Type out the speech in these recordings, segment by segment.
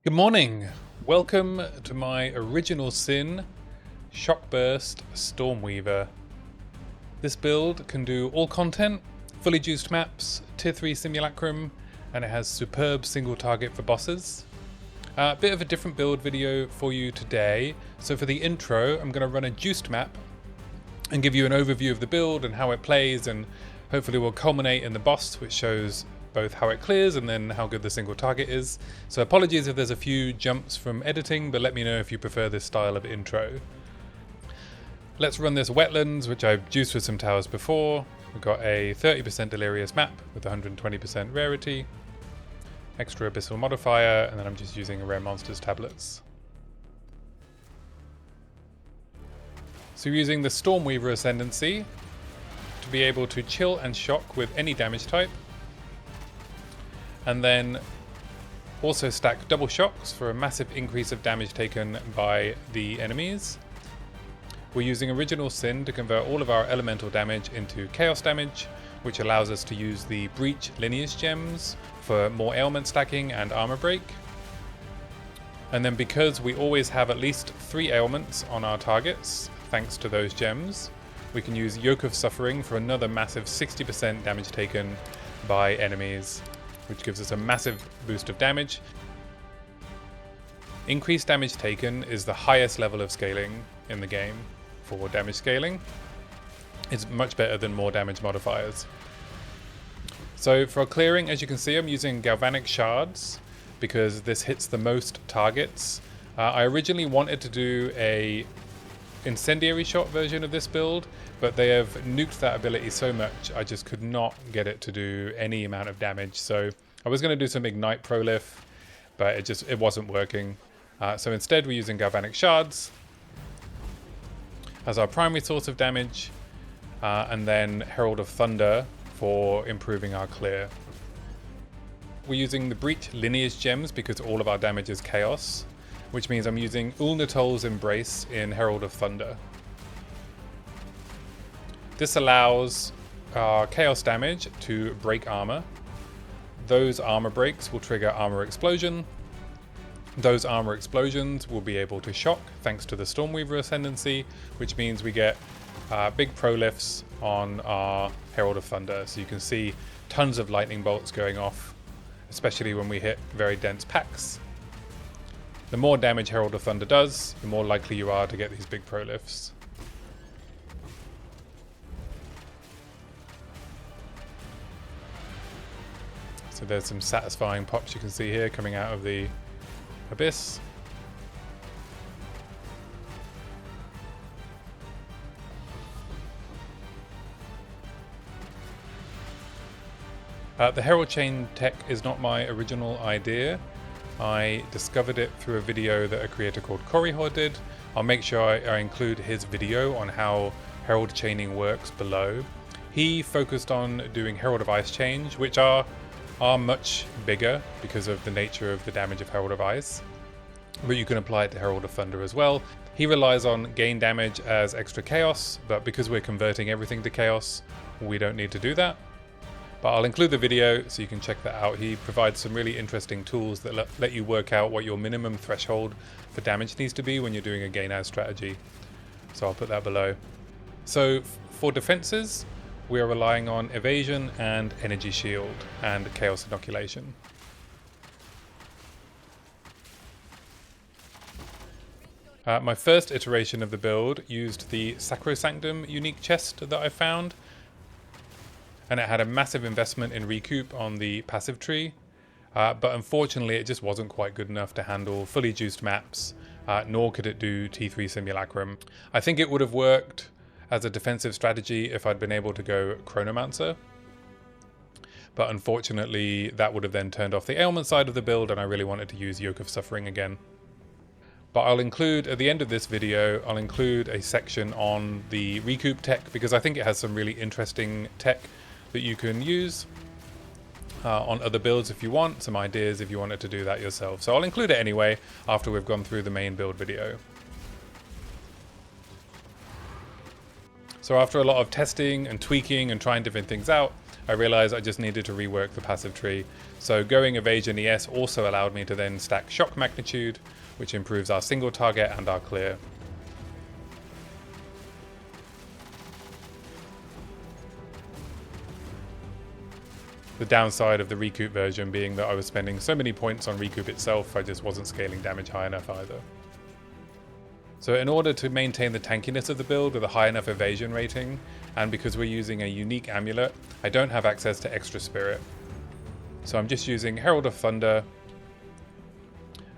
Good morning. Welcome to my original sin, Shockburst Stormweaver. This build can do all content, fully juiced maps, tier 3 simulacrum, and it has superb single target for bosses. A bit of a different build video for you today. So for the intro, I'm going to run a juiced map and give you an overview of the build and how it plays, and hopefully will culminate in the boss, which shows both how it clears and then how good the single target is. So apologies if there's a few jumps from editing, but let me know if you prefer this style of intro. Let's run this wetlands, which I've juiced with some towers before. We've got a 30% delirious map with 120% rarity, extra abyssal modifier, and then I'm just using rare monsters tablets. So we're using the Stormweaver ascendency to be able to chill and shock with any damage type, and then also stack double shocks for a massive increase of damage taken by the enemies. We're using Original Sin to convert all of our elemental damage into chaos damage, which allows us to use the Breach lineage gems for more ailment stacking and armor break. And then because we always have at least 3 ailments on our targets, thanks to those gems, we can use Yoke of Suffering for another massive 60% damage taken by enemies, which gives us a massive boost of damage. Increased damage taken is the highest level of scaling in the game for damage scaling. It's much better than more damage modifiers. So for clearing, as you can see, I'm using Galvanic Shards because this hits the most targets. I originally wanted to do a incendiary shot version of this build, but they have nuked that ability so much I just could not get it to do any amount of damage. So I was going to do some ignite prolif, but it wasn't working. So instead we're using Galvanic Shards as our primary source of damage, and then Herald of Thunder for improving our clear. We're using the Breach lineage gems because all of our damage is chaos, which means I'm using Uul-Netolds Embrace in Herald of Thunder. This allows our chaos damage to break armor. Those armor breaks will trigger armor explosion. Those armor explosions will be able to shock thanks to the Stormweaver ascendancy, which means we get big prolifs on our Herald of Thunder. So you can see tons of lightning bolts going off, especially when we hit very dense packs. The more damage Herald of Thunder does, the more likely you are to get these big prolifs. So there's some satisfying pops you can see here coming out of the abyss. The Herald chain tech is not my original idea. I discovered it through a video that a creator called Korihors did. I'll make sure I include his video on how Herald chaining works below. He focused on doing Herald of Ice change, which are much bigger because of the nature of the damage of Herald of Ice, but you can apply it to Herald of Thunder as well. He relies on gain damage as extra chaos, but because we're converting everything to chaos, we don't need to do that. But I'll include the video so you can check that out. He provides some really interesting tools that let you work out what your minimum threshold for damage needs to be when you're doing a gain as strategy. So I'll put that below. So for defenses, we are relying on evasion and energy shield and chaos inoculation. My first iteration of the build used the Sacrosanctum unique chest that I found, and it had a massive investment in Recoup on the passive tree, but unfortunately it just wasn't quite good enough to handle fully juiced maps, nor could it do T3 simulacrum. I think it would have worked as a defensive strategy if I'd been able to go Chronomancer, but unfortunately that would have then turned off the ailment side of the build, and I really wanted to use Yoke of Suffering again. But I'll include, at the end of this video, I'll include a section on the Recoup tech, because I think it has some really interesting tech that you can use on other builds if you want, some ideas if you wanted to do that yourself. So I'll include it anyway after we've gone through the main build video. So after a lot of testing and tweaking and trying different things out, I realized I just needed to rework the passive tree. So going Evasion ES also allowed me to then stack Shock Magnitude, which improves our single target and our clear. The downside of the Recoup version being that I was spending so many points on Recoup itself, I just wasn't scaling damage high enough either. So in order to maintain the tankiness of the build with a high enough evasion rating, and because we're using a unique amulet, I don't have access to extra spirit. So I'm just using Herald of Thunder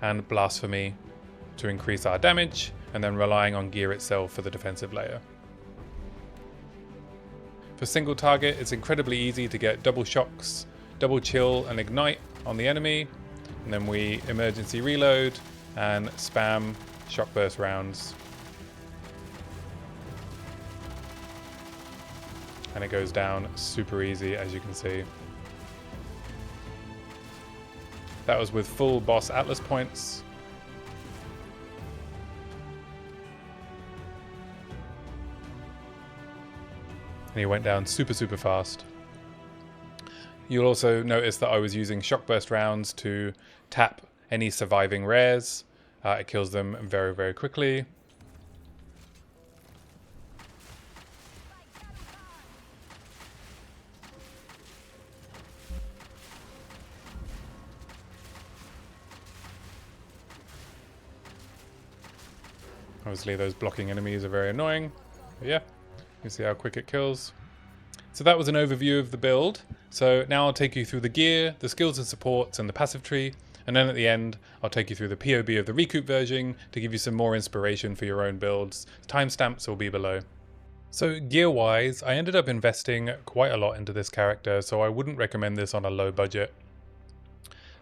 and Blasphemy to increase our damage, and then relying on gear itself for the defensive layer. For single target, it's incredibly easy to get double shocks, double chill and ignite on the enemy, and then we emergency reload and spam Shockburst rounds. And it goes down super easy, as you can see. That was with full boss Atlas points. And he went down super fast. You'll also notice that I was using Shockburst rounds to tap any surviving rares. It kills them very quickly. Obviously those blocking enemies are very annoying. But yeah. You see how quick it kills. So that was an overview of the build. So now I'll take you through the gear, the skills and supports, and the passive tree. And then at the end, I'll take you through the POB of the Recoup version to give you some more inspiration for your own builds. Timestamps will be below. So gear-wise, I ended up investing quite a lot into this character, so I wouldn't recommend this on a low budget.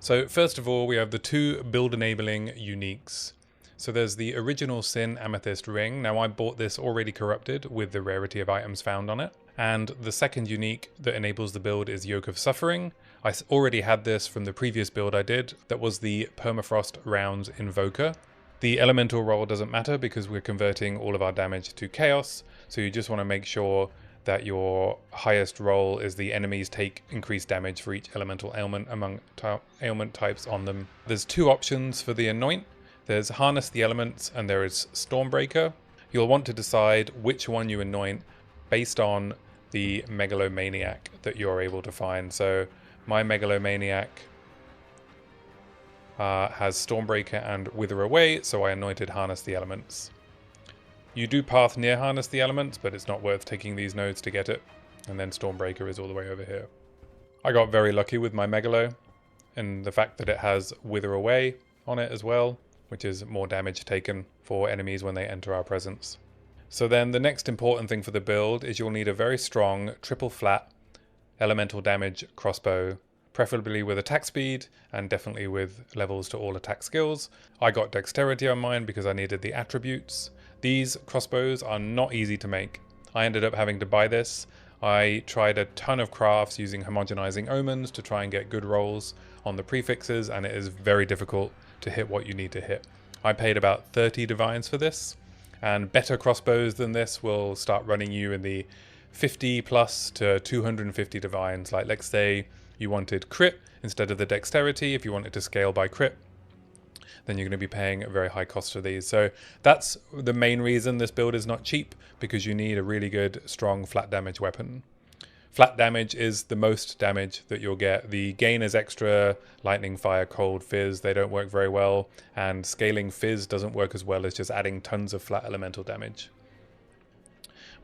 So first of all, we have the two build-enabling uniques. So there's the original Sin Amethyst Ring. Now I bought this already corrupted with the rarity of items found on it. And the second unique that enables the build is Yoke of Suffering. I already had this from the previous build I did. That was the Permafrost Rounds Invoker. The elemental roll doesn't matter because we're converting all of our damage to chaos. So you just want to make sure that your highest roll is the enemies take increased damage for each elemental ailment among ailment types on them. There's two options for the Anoint. There's Harness the Elements and there is Stormbreaker. You'll want to decide which one you anoint based on the Megalomaniac that you're able to find. So my Megalomaniac has Stormbreaker and Wither Away, so I anointed Harness the Elements. You do path near Harness the Elements, but it's not worth taking these nodes to get it. And then Stormbreaker is all the way over here. I got very lucky with my Megalo, and the fact that it has Wither Away on it as well, which is more damage taken for enemies when they enter our presence. So then the next important thing for the build is you'll need a very strong triple flat elemental damage crossbow, preferably with attack speed and definitely with levels to all attack skills. I got dexterity on mine because I needed the attributes. These crossbows are not easy to make. I ended up having to buy this. I tried a ton of crafts using homogenizing omens to try and get good rolls on the prefixes, and it is very difficult to hit what you need to hit. I paid about 30 divines for this, and better crossbows than this will start running you in the 50 plus to 250 divines. Like, let's say you wanted crit instead of the dexterity. If you wanted to scale by crit, then you're going to be paying a very high cost for these. So that's the main reason this build is not cheap, because you need a really good, strong flat damage weapon. Flat damage is the most damage that you'll get. The gain is extra, lightning, fire, cold, fizz, they don't work very well. And scaling fizz doesn't work as well as just adding tons of flat elemental damage.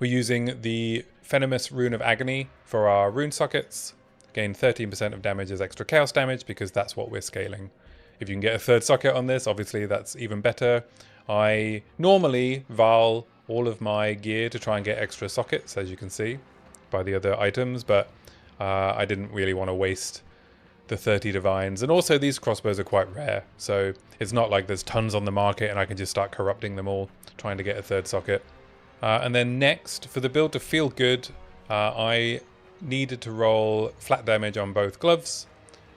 We're using the Venomous Rune of Agony for our rune sockets. Gain 13% of damage as extra chaos damage because that's what we're scaling. If you can get a third socket on this, obviously that's even better. I normally Val all of my gear to try and get extra sockets, as you can see by the other items, but I didn't really want to waste the 30 divines. And also these crossbows are quite rare, so it's not like there's tons on the market and I can just start corrupting them all trying to get a third socket. And then next, for the build to feel good, I needed to roll flat damage on both gloves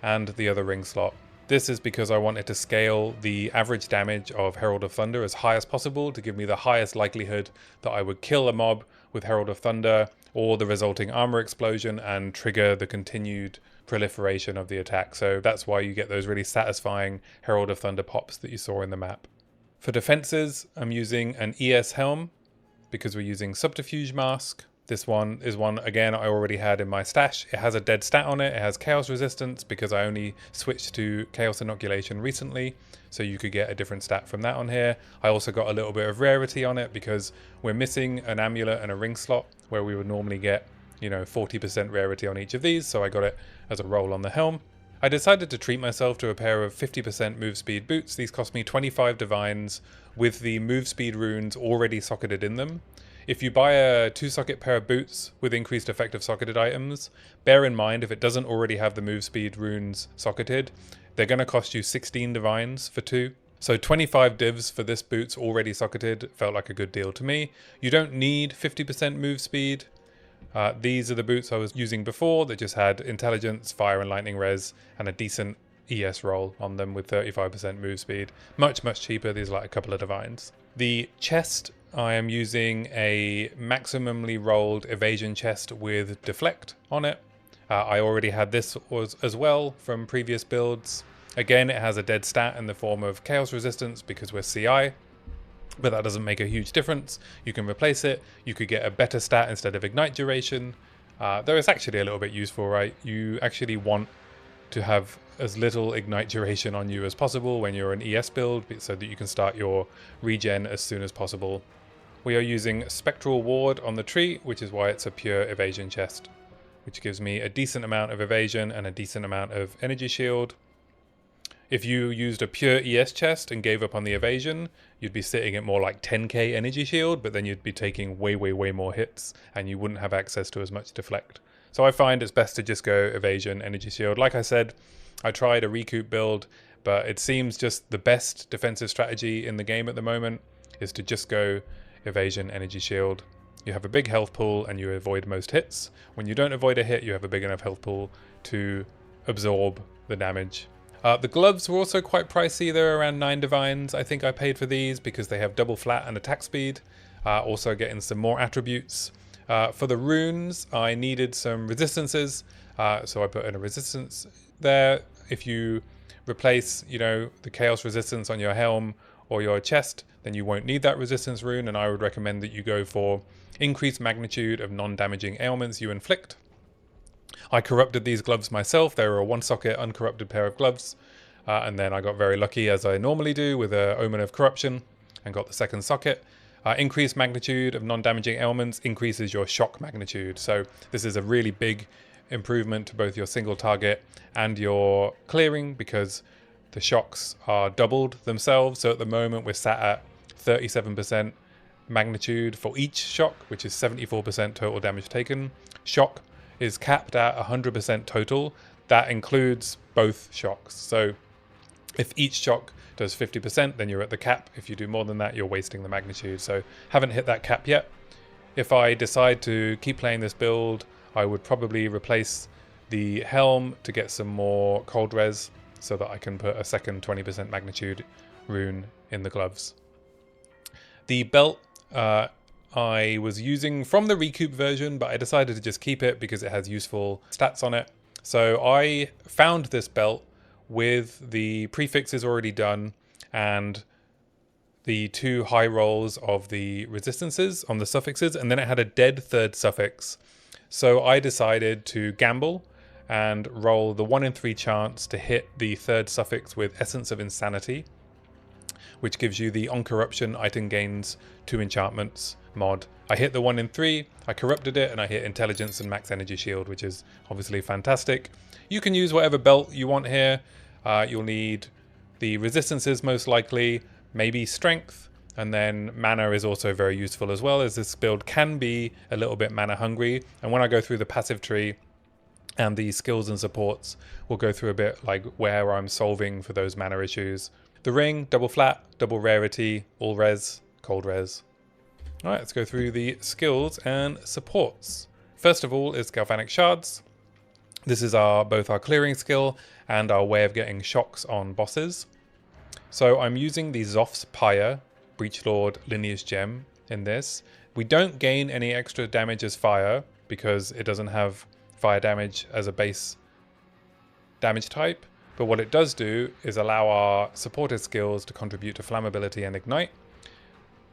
and the other ring slot. This is because I wanted to scale the average damage of Herald of Thunder as high as possible to give me the highest likelihood that I would kill a mob with Herald of Thunder or the resulting armor explosion and trigger the continued proliferation of the attack. So that's why you get those really satisfying Herald of Thunder pops that you saw in the map. For defenses, I'm using an ES helm because we're using Subterfuge Mask. This one is one, again, I already had in my stash. It has a dead stat on it. It has Chaos Resistance because I only switched to Chaos Inoculation recently, so you could get a different stat from that on here. I also got a little bit of rarity on it because we're missing an amulet and a ring slot where we would normally get, 40% rarity on each of these, so I got it as a roll on the helm. I decided to treat myself to a pair of 50% move speed boots. These cost me 25 divines with the move speed runes already socketed in them. If you buy a 2-socket pair of boots with increased effective socketed items, bear in mind if it doesn't already have the move speed runes socketed, they're going to cost you 16 divines for 2. So 25 divs for this boots already socketed felt like a good deal to me. You don't need 50% move speed. These are the boots I was using before that just had intelligence, fire and lightning res, and a decent ES roll on them with 35% move speed. Much, much cheaper. These are like a couple of divines. The chest, I am using a maximally rolled evasion chest with deflect on it. I already had this as well from previous builds. Again, it has a dead stat in the form of chaos resistance because we're CI, but that doesn't make a huge difference. You can replace it. You could get a better stat instead of ignite duration. Though it's actually a little bit useful, right? You actually want to have as little ignite duration on you as possible when you're an ES build so that you can start your regen as soon as possible. We are using Spectral Ward on the tree, which is why it's a pure evasion chest, which gives me a decent amount of evasion and a decent amount of energy shield. If you used a pure ES chest and gave up on the evasion, you'd be sitting at more like 10k energy shield, but then you'd be taking way, way, way more hits and you wouldn't have access to as much deflect. So I find it's best to just go evasion, energy shield. Like I said, I tried a Recoup build, but it seems just the best defensive strategy in the game at the moment is to just go evasion, energy shield. You have a big health pool and you avoid most hits. When you don't avoid a hit, you have a big enough health pool to absorb the damage. The gloves were also quite pricey. They're around 9 divines. I think I paid for these because they have double flat and attack speed. Also getting some more attributes. For the runes, I needed some resistances. So I put in a resistance there. If you replace, the chaos resistance on your helm or your chest, then you won't need that resistance rune. And I would recommend that you go for increased magnitude of non-damaging ailments you inflict. I corrupted these gloves myself. They were a 1-socket uncorrupted pair of gloves. And then I got very lucky, as I normally do, with an Omen of Corruption and got the 2nd socket. Increased magnitude of non-damaging ailments increases your shock magnitude. So this is a really big improvement to both your single target and your clearing because the shocks are doubled themselves. So at the moment we're sat at 37% magnitude for each shock, which is 74% total damage taken. Shock is capped at 100% total. That includes both shocks. So if each shock does 50%, then you're at the cap. If you do more than that, you're wasting the magnitude. So haven't hit that cap yet. If I decide to keep playing this build, I would probably replace the helm to get some more cold res so that I can put a second 20% magnitude rune in the gloves. The belt, I was using from the Recoup version, but I decided to just keep it because it has useful stats on it. So I found this belt with the prefixes already done and the 2 high rolls of the resistances on the suffixes, and then it had a dead 3rd suffix. So I decided to gamble and roll the 1 in 3 chance to hit the 3rd suffix with Essence of Insanity, which gives you the On Corruption item gains 2 enchantments mod. I hit the 1 in 3, I corrupted it, and I hit Intelligence and Max Energy Shield, which is obviously fantastic. You can use whatever belt you want here. You'll need the resistances most likely, maybe strength, and then mana is also very useful as well, as this build can be a little bit mana hungry. And when I go through the passive tree and the skills and supports, we'll go through a bit like where I'm solving for those mana issues. The ring, double flat, double rarity, all res, cold res. All right, let's go through the skills and supports. First of all is Galvanic Shards. This is both our clearing skill and our way of getting shocks on bosses. So I'm using the Zoph's Pyre Breachlord Lineage Gem in this. We don't gain any extra damage as fire because it doesn't have fire damage as a base damage type. But what it does do is allow our supported skills to contribute to flammability and ignite.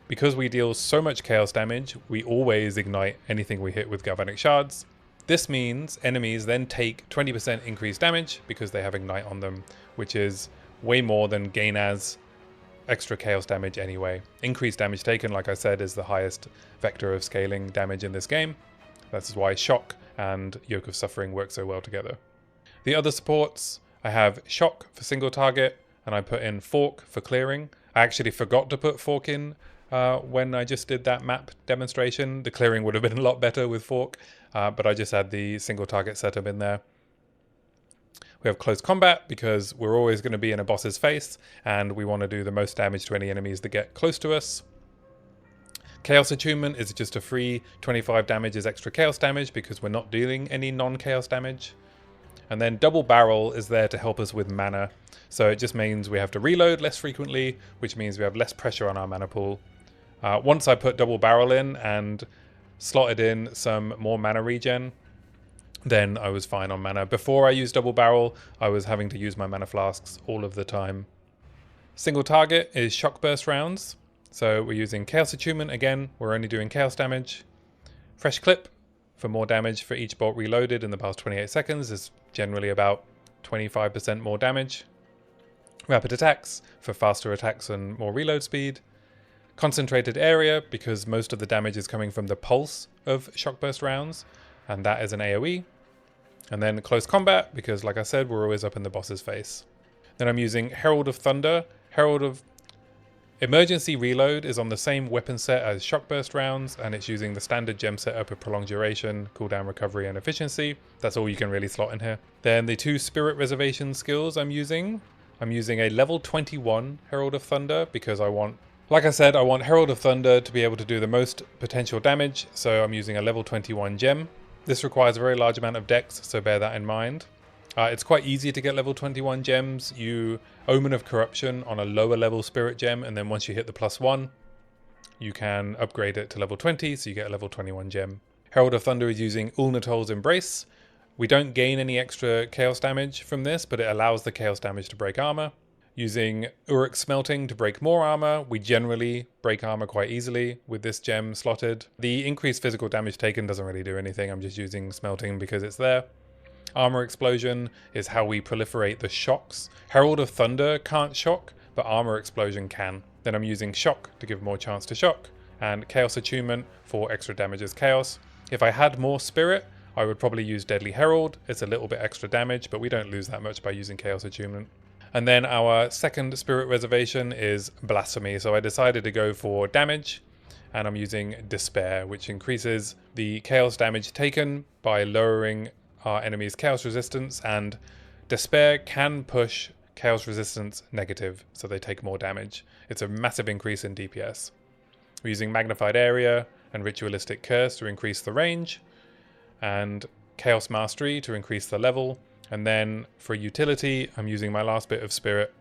Because we deal so much chaos damage, we always ignite anything we hit with Galvanic Shards. This means enemies then take 20% increased damage because they have ignite on them, which is way more than gain as extra chaos damage anyway. Increased damage taken, like I said, is the highest vector of scaling damage in this game. That's why Shock and Yoke of Suffering work so well together. The other supports, I have Shock for single target, and I put in Fork for clearing. I actually forgot to put Fork in when I just did that map demonstration. The clearing would have been a lot better with Fork, but I just had the single target setup in there. We have close combat because we're always going to be in a boss's face and we want to do the most damage to any enemies that get close to us. Chaos Attunement is just a free 25 damage as extra chaos damage because we're not dealing any non-chaos damage. And then Double Barrel is there to help us with mana. So it just means we have to reload less frequently, which means we have less pressure on our mana pool. Once I put Double Barrel in and slotted in some more mana regen, then I was fine on mana. Before I used Double Barrel, I was having to use my mana flasks all of the time. Single target is Shockburst rounds. So we're using Chaos Attunement again. We're only doing chaos damage. Fresh Clip for more damage for each bolt reloaded in the past 28 seconds is generally about 25% more damage. Rapid Attacks for faster attacks and more reload speed. Concentrated Area because most of the damage is coming from the pulse of Shockburst rounds, and that is an AoE. And then Close Combat because, like I said, we're always up in the boss's face. Then I'm using Herald of Thunder. Herald of Emergency Reload is on the same weapon set as Shockburst rounds, and it's using the standard gem setup of Prolonged Duration, Cooldown Recovery, and Efficiency. That's all you can really slot in here. Then the two Spirit Reservation skills I'm using a level 21 Herald of Thunder because I want, like I said, I want Herald of Thunder to be able to do the most potential damage, so I'm using a level 21 gem. This requires a very large amount of dex, so bear that in mind. It's quite easy to get level 21 gems. You Omen of Corruption on a lower level spirit gem, and then once you hit the +1, you can upgrade it to level 20, so you get a level 21 gem. Herald of Thunder is using Uul-Netolds Embrace. We don't gain any extra chaos damage from this, but it allows the chaos damage to break armor. Using Uruk Smelting to break more armor. We generally break armor quite easily with this gem slotted. The increased physical damage taken doesn't really do anything. I'm just using Smelting because it's there. Armor Explosion is how we proliferate the shocks. Herald of Thunder can't shock, but Armor Explosion can. Then I'm using Shock to give more chance to shock, and Chaos Attunement for extra damage as chaos. If I had more Spirit, I would probably use Deadly Herald. It's a little bit extra damage, but we don't lose that much by using Chaos Attunement. And then our second Spirit Reservation is Blasphemy. So I decided to go for damage, and I'm using Despair, which increases the chaos damage taken by lowering our enemy's chaos resistance, and Despair can push chaos resistance negative, so they take more damage. It's a massive increase in DPS. We're using Magnified Area and Ritualistic Curse to increase the range, and Chaos Mastery to increase the level. And then for utility, I'm using my last bit of Spirit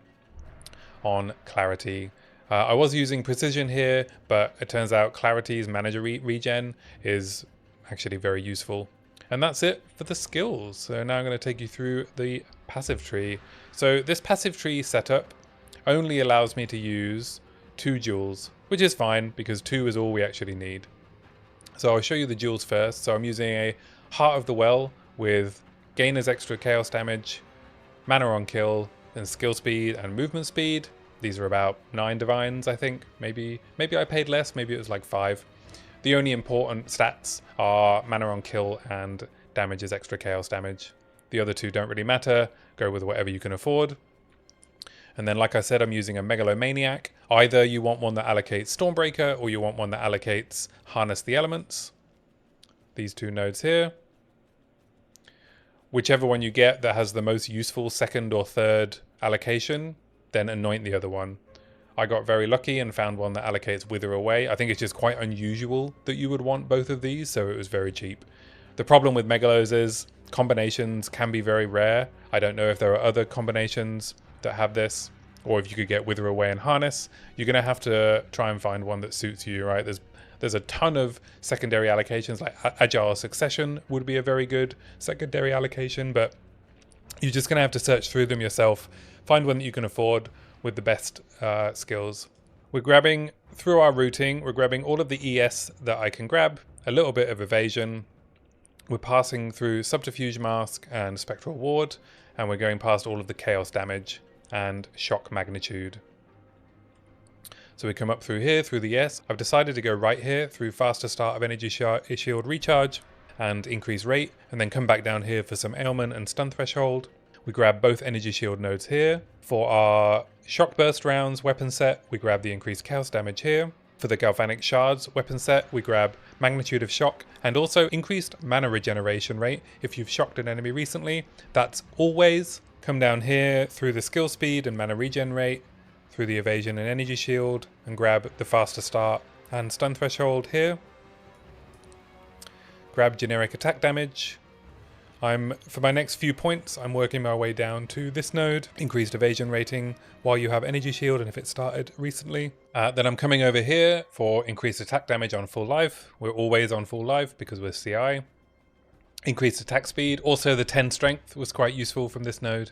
on Clarity. I was using Precision here, but it turns out Clarity's manager regen is actually very useful. And that's it for the skills. So now I'm going to take you through the passive tree. So this passive tree setup only allows me to use 2 jewels, which is fine because 2 is all we actually need. So I'll show you the jewels first. So I'm using a Heart of the Well with gain as extra chaos damage, mana on kill, and skill speed and movement speed. These are about 9 divines, I think. Maybe I paid less, maybe it was like 5. The only important stats are mana on kill and damage as extra chaos damage. The other 2 don't really matter. Go with whatever you can afford. And then, like I said, I'm using a Megalomaniac. Either you want one that allocates Stormbreaker, or you want one that allocates Harness the Elements. These 2 nodes here. Whichever one you get that has the most useful second or third allocation, then anoint the other one. I got very lucky and found one that allocates Wither Away. I think it's just quite unusual that you would want both of these, so it was very cheap. The problem with Megalos is combinations can be very rare. I don't know if there are other combinations that have this, or if you could get Wither Away and Harness. You're going to have to try and find one that suits you, right? There's a ton of secondary allocations, like Agile Succession would be a very good secondary allocation, but you're just going to have to search through them yourself, find one that you can afford with the best skills. We're grabbing, through our routing, we're grabbing all of the ES that I can grab, a little bit of evasion. We're passing through Subterfuge Mask and Spectral Ward, and we're going past all of the Chaos damage and Shock Magnitude. So we come up through here, through the S. I've decided to go right here through faster start of Energy Shield Recharge and increase rate, and then come back down here for some ailment and stun threshold. We grab both Energy Shield nodes here. For our Shockburst rounds weapon set, we grab the increased Chaos damage here. For the Galvanic Shards weapon set, we grab Magnitude of Shock and also increased mana regeneration rate if you've shocked an enemy recently. That's always. Come down here through the skill speed and mana regen rate, through the evasion and energy shield, and grab the faster start and stun threshold here. Grab generic attack damage. For my next few points, I'm working my way down to this node, increased evasion rating while you have energy shield and if it started recently. Then I'm coming over here for increased attack damage on full life. We're always on full life because we're CI. Increased attack speed. Also the 10 strength was quite useful from this node.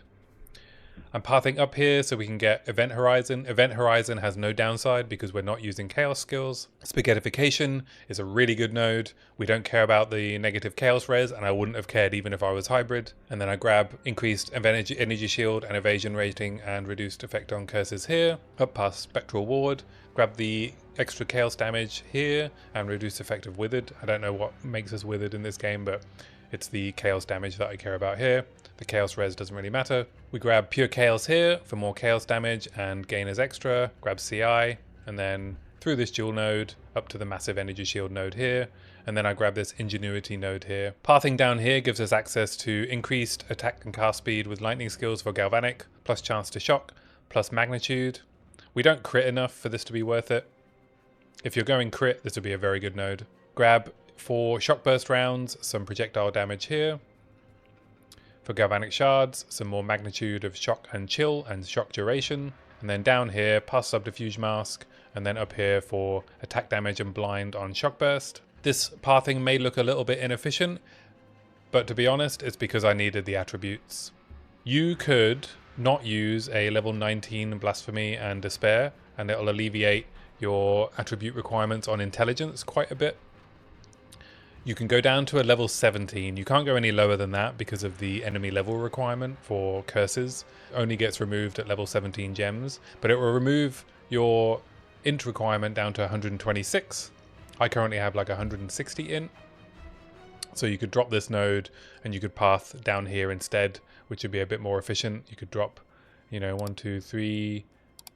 I'm pathing up here so we can get Event Horizon. Event Horizon has no downside because we're not using Chaos skills. Spaghettification is a really good node. We don't care about the negative Chaos res, and I wouldn't have cared even if I was hybrid. And then I grab increased energy shield and evasion rating and reduced effect on curses here. Up past Spectral Ward. Grab the extra Chaos damage here and reduce effect of Withered. I don't know what makes us Withered in this game, but it's the Chaos damage that I care about here. The Chaos res doesn't really matter. We grab Pure Chaos here for more Chaos damage and gain as extra. Grab CI, and then through this dual node up to the massive energy shield node here. And then I grab this Ingenuity node here. Pathing down here gives us access to increased attack and cast speed with lightning skills for Galvanic, plus chance to shock, plus magnitude. We don't crit enough for this to be worth it. If you're going crit, this would be a very good node. Grab for Shockburst rounds some projectile damage here. For Galvanic Shards, some more magnitude of shock and chill and shock duration. And then down here, past Subterfuge Mask, and then up here for attack damage and blind on Shockburst. This pathing may look a little bit inefficient, but to be honest, it's because I needed the attributes. You could not use a level 19 Blasphemy and Despair, and it'll alleviate your attribute requirements on Intelligence quite a bit. You can go down to a level 17. You can't go any lower than that because of the enemy level requirement for curses. It only gets removed at level 17 gems, but it will remove your int requirement down to 126. I currently have like 160 int. So you could drop this node and you could path down here instead, which would be a bit more efficient. You could drop, 1, 2, 3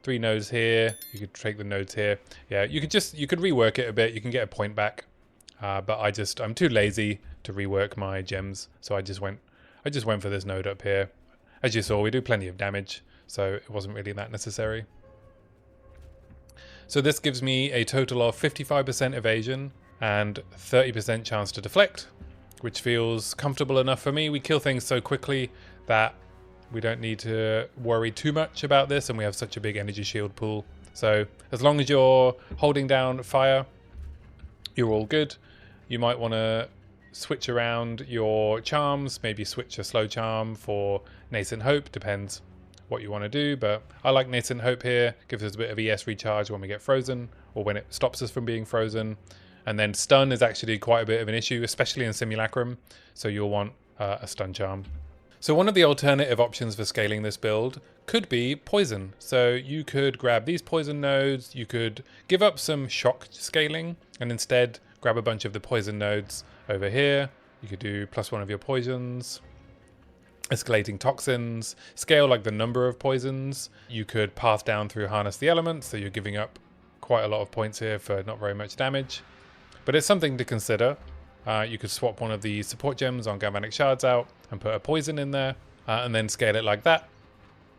nodes here. You could take the nodes here. Yeah, you could rework it a bit. You can get a point back. But I'm too lazy to rework my gems, so I just went for this node up here. As you saw, we do plenty of damage, so it wasn't really that necessary. So this gives me a total of 55% evasion and 30% chance to deflect, which feels comfortable enough for me. We kill things so quickly that we don't need to worry too much about this, and we have such a big energy shield pool. So as long as you're holding down fire, you're all good. You might want to switch around your charms, maybe switch a slow charm for Nascent Hope, depends what you want to do, but I like Nascent Hope here. Gives us a bit of ES recharge when we get frozen, or when it stops us from being frozen. And then stun is actually quite a bit of an issue, especially in Simulacrum, so you'll want a stun charm. So one of the alternative options for scaling this build could be poison. So you could grab these poison nodes, you could give up some shock scaling, and instead grab a bunch of the poison nodes over here. You could do +1 of your poisons, escalating toxins, scale like the number of poisons. You could path down through harness the elements, so you're giving up quite a lot of points here for not very much damage. But it's something to consider. You could swap one of the support gems on Galvanic Shards out and put a poison in there, and then scale it like that.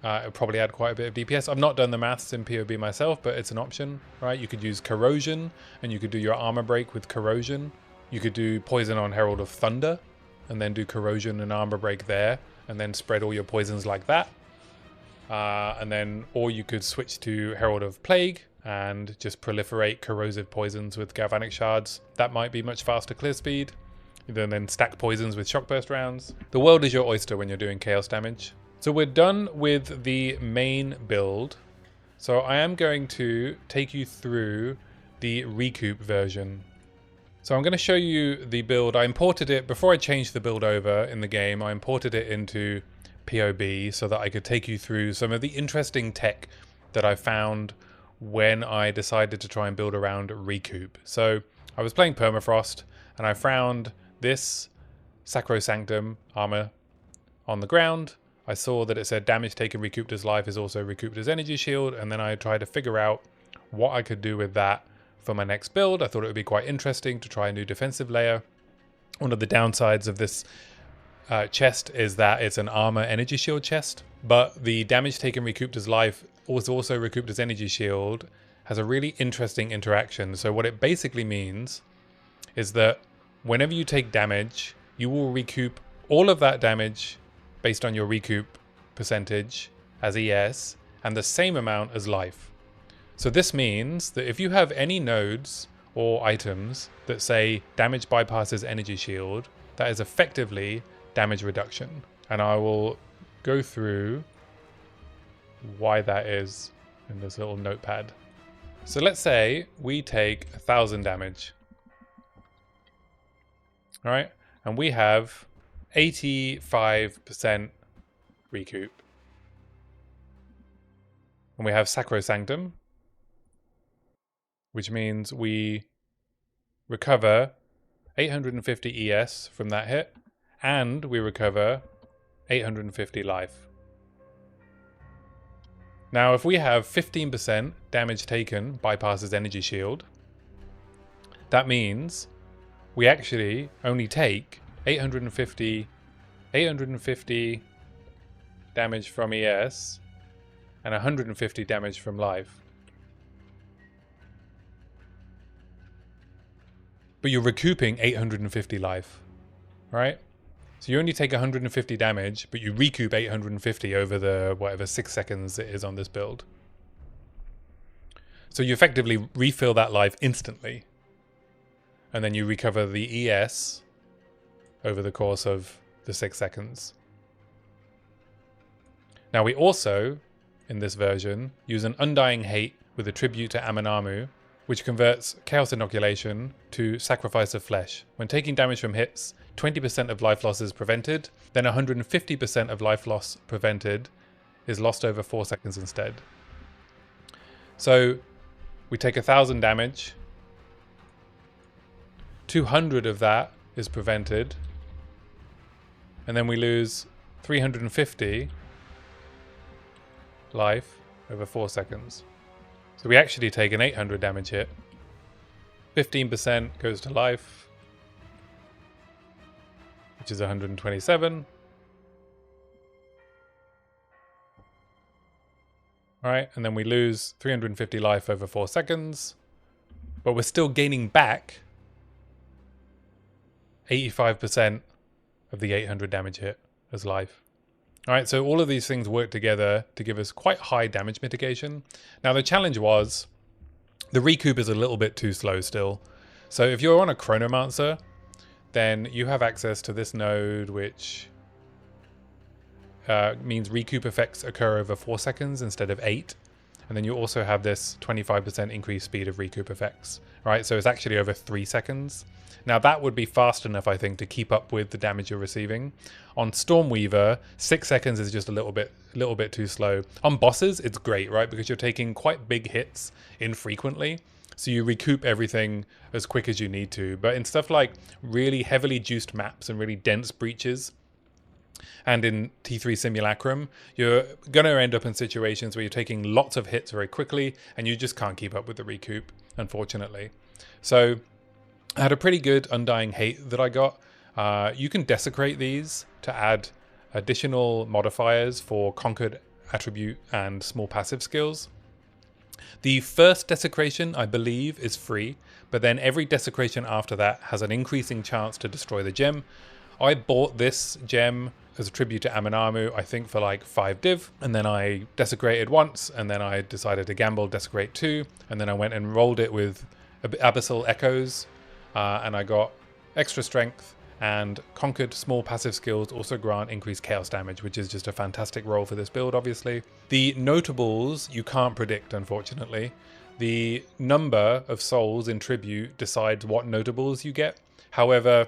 It would probably add quite a bit of DPS. I've not done the maths in PoB myself, but it's an option, right? You could use Corrosion, and you could do your armor break with Corrosion. You could do poison on Herald of Thunder, and then do Corrosion and armor break there, and then spread all your poisons like that. Or you could switch to Herald of Plague, and just proliferate corrosive poisons with Galvanic Shards. That might be much faster clear speed. Then stack poisons with Shockburst rounds. The world is your oyster when you're doing chaos damage. So we're done with the main build. So I am going to take you through the Recoup version. So I'm going to show you the build. I imported it, before I changed the build over in the game, I imported it into POB so that I could take you through some of the interesting tech that I found when I decided to try and build around Recoup. So I was playing Permafrost and I found this Sacrosanctum armor on the ground. I saw that it said damage taken recouped as life is also recouped as energy shield, and then I tried to figure out what I could do with that for my next build. I thought it would be quite interesting to try a new defensive layer. One of the downsides of this chest is that it's an armor energy shield chest, but the damage taken recouped as life was also recouped as energy shield has a really interesting interaction. So what it basically means is that whenever you take damage, you will recoup all of that damage based on your recoup percentage as ES and the same amount as life. So this means that if you have any nodes or items that say damage bypasses energy shield, that is effectively damage reduction. And I will go through why that is in this little notepad. So let's say we take 1,000 damage. All right, and we have 85% recoup. And we have Sacrosanctum, which means we recover 850 ES from that hit, and we recover 850 life. Now, if we have 15% damage taken bypasses energy shield, that means we actually only take 850 damage from ES and 150 damage from life. But you're recouping 850 life, right? So you only take 150 damage, but you recoup 850 over the whatever 6 seconds it is on this build. So you effectively refill that life instantly. And then you recover the ES over the course of the 6 seconds. Now we also, in this version, use an Undying Hate with a tribute to Aminamu, which converts Chaos Inoculation to Sacrifice of Flesh. When taking damage from hits, 20% of life loss is prevented, then 150% of life loss prevented is lost over 4 seconds instead. So we take 1,000 damage, 200 of that is prevented, and then we lose 350 life over 4 seconds. So we actually take an 800 damage hit. 15% goes to life, which is 127. Alright, and then we lose 350 life over 4 seconds, but we're still gaining back 85% of the 800 damage hit as life. Alright, so all of these things work together to give us quite high damage mitigation. Now the challenge was, the recoup is a little bit too slow still. So if you're on a Chronomancer, then you have access to this node, which means recoup effects occur over 4 seconds instead of 8. And then you also have this 25% increased speed of recoup effects, right? So it's actually over 3 seconds. Now that would be fast enough, I think, to keep up with the damage you're receiving. On Stormweaver, 6 seconds is just a little bit too slow. On bosses, it's great, right? Because you're taking quite big hits infrequently. So you recoup everything as quick as you need to. But in stuff like really heavily juiced maps and really dense breaches, and in T3 Simulacrum, you're going to end up in situations where you're taking lots of hits very quickly and you just can't keep up with the recoup, unfortunately. So I had a pretty good Undying Hate that I got. You can desecrate these to add additional modifiers for Conquered Attribute and small passive skills. The first desecration, I believe, is free, but then every desecration after that has an increasing chance to destroy the gem. I bought this gem as a tribute to Aminamu, I think for like 5 div, and then I desecrated once, and then I decided to gamble desecrate 2, and then I went and rolled it with Abyssal Echoes, and I got extra strength, and conquered small passive skills also grant increased chaos damage, which is just a fantastic roll for this build, obviously. The notables you can't predict, unfortunately. The number of souls in tribute decides what notables you get. However,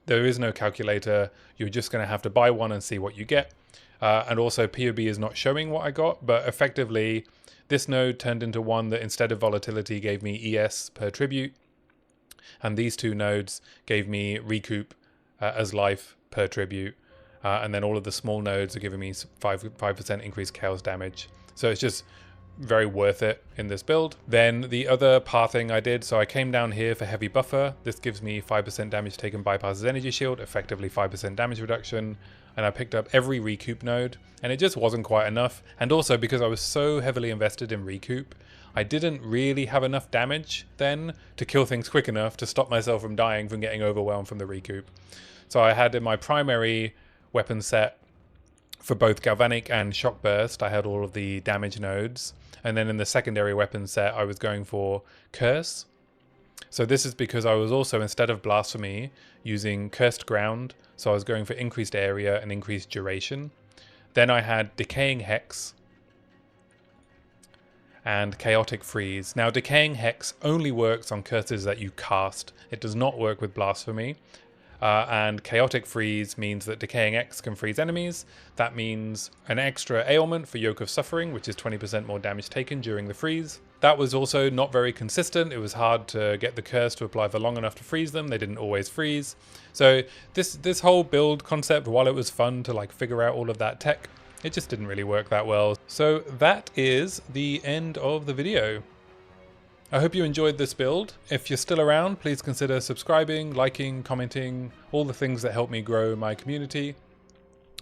there is no calculator. You're just going to have to buy one and see what you get. And also POB is not showing what I got, but effectively this node turned into one that instead of volatility gave me ES per tribute. And these two nodes gave me Recoup as life per tribute. And then all of the small nodes are giving me 5% increased chaos damage. So it's just very worth it in this build. Then the other pathing I did, so I came down here for heavy buffer. This gives me 5% damage taken bypasses energy shield, effectively 5% damage reduction. And I picked up every Recoup node, and it just wasn't quite enough. And also because I was so heavily invested in Recoup, I didn't really have enough damage then to kill things quick enough to stop myself from dying from getting overwhelmed from the Recoup. So I had in my primary weapon set for both Galvanic and Shockburst, I had all of the damage nodes. And then in the secondary weapon set, I was going for Curse. So this is because I was also, instead of Blasphemy, using Cursed Ground. So I was going for increased area and increased duration. Then I had Decaying Hex and Chaotic Freeze. Now, Decaying Hex only works on curses that you cast. It does not work with Blasphemy. And Chaotic Freeze means that Decaying X can freeze enemies. That means an extra ailment for Yoke of Suffering, which is 20% more damage taken during the freeze. That was also not very consistent. It was hard to get the curse to apply for long enough to freeze them. They didn't always freeze. So this whole build concept, while it was fun to like figure out all of that tech, it just didn't really work that well. So that is the end of the video. I hope you enjoyed this build. If you're still around, please consider subscribing, liking, commenting, all the things that help me grow my community.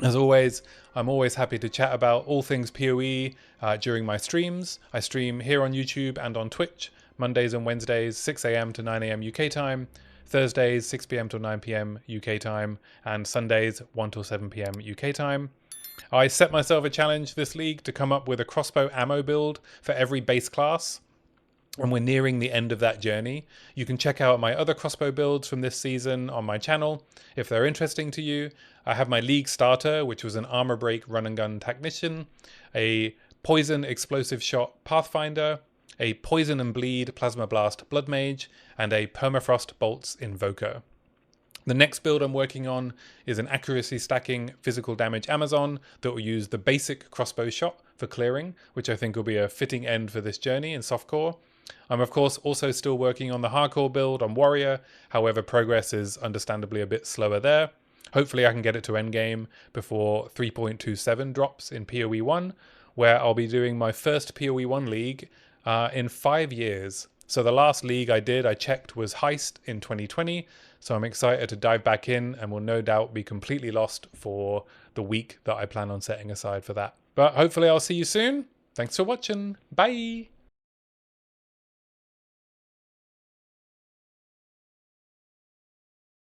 As always, I'm always happy to chat about all things PoE during my streams. I stream here on YouTube and on Twitch, Mondays and Wednesdays, 6 AM to 9 AM UK time, Thursdays, 6 PM to 9 PM UK time, and Sundays, 1 till 7 PM UK time. I set myself a challenge this league to come up with a crossbow ammo build for every base class. And we're nearing the end of that journey. You can check out my other crossbow builds from this season on my channel if they're interesting to you. I have my league starter, which was an armor break run and gun technician, a poison explosive shot pathfinder, a poison and bleed plasma blast blood mage, and a permafrost bolts invoker. The next build I'm working on is an accuracy stacking physical damage Amazon that will use the basic crossbow shot for clearing, which I think will be a fitting end for this journey in softcore. I'm of course also still working on the hardcore build on Warrior, however progress is understandably a bit slower there. Hopefully I can get it to endgame before 3.27 drops in PoE 1, where I'll be doing my first PoE 1 league in 5 years. So the last league I checked, was Heist in 2020, so I'm excited to dive back in and will no doubt be completely lost for the week that I plan on setting aside for that. But hopefully I'll see you soon. Thanks for watching. Bye!